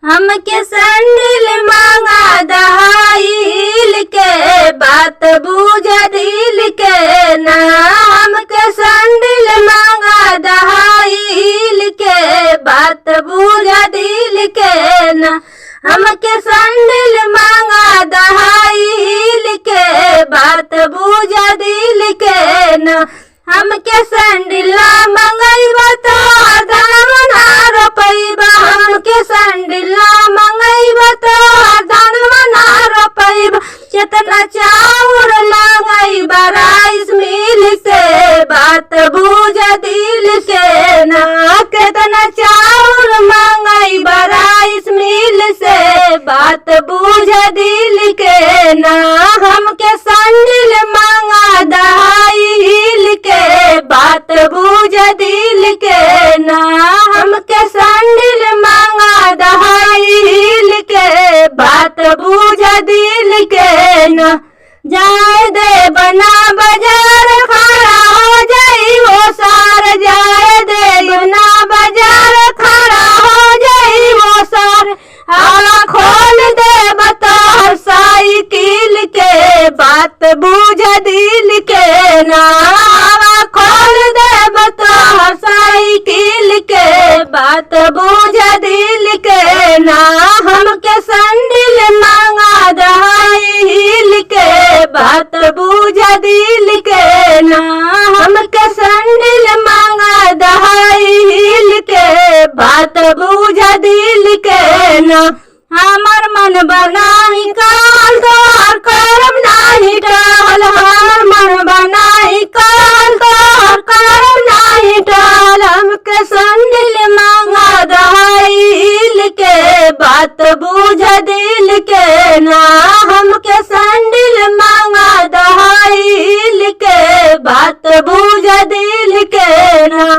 हमके सैंडल मांगा दहाइल के बात बुझ दिल के ना। हमके सैंडल मांगा दहाइल के बात बुझ दिल के ना। हमके सैंडल मांगा दहाइल के बात बुझ दिल के ना। हमके सैंडल मंगैबा तो दाम ना रोपैबा। हमके सैंडल मंगैबा तो दाम ना रोपैबा। केतना चाउर मंगैबा राइस मिल से बात बुझ दिल के ना। केतना चाउर मंगैबा राइस मिल से बात बुझ दिल के ना। हमके सैंडल मांगा दहाइल के बात बुझ दिल के ना। हमके सैंडल मांगा दहाइल के बात बुझ दिल के ना। जाए दे बना बाजार खड़ा हो जाई वो सार। जाए दे बना बाजार खड़ा हो जाई वो सार। हवा खोल दे बता साइकिल के बात बुझ दिल के ना। हवा खोल दे बता साइकिल के बात बुझ दिल के ना। हमके सैंडल मांगा दहाइल के बात बुझ दिल के ना। हमके सैंडल मांगा दहाइल के बात बुझ दिल के ना। हमर मन बनाई काल तोहर करम नाही टल। हमर मन बनाई काल तोहर करम नाही टल। हमके सैंडल मांगा दहाइल के बात बुझ दिल के ना। हमके सैंडल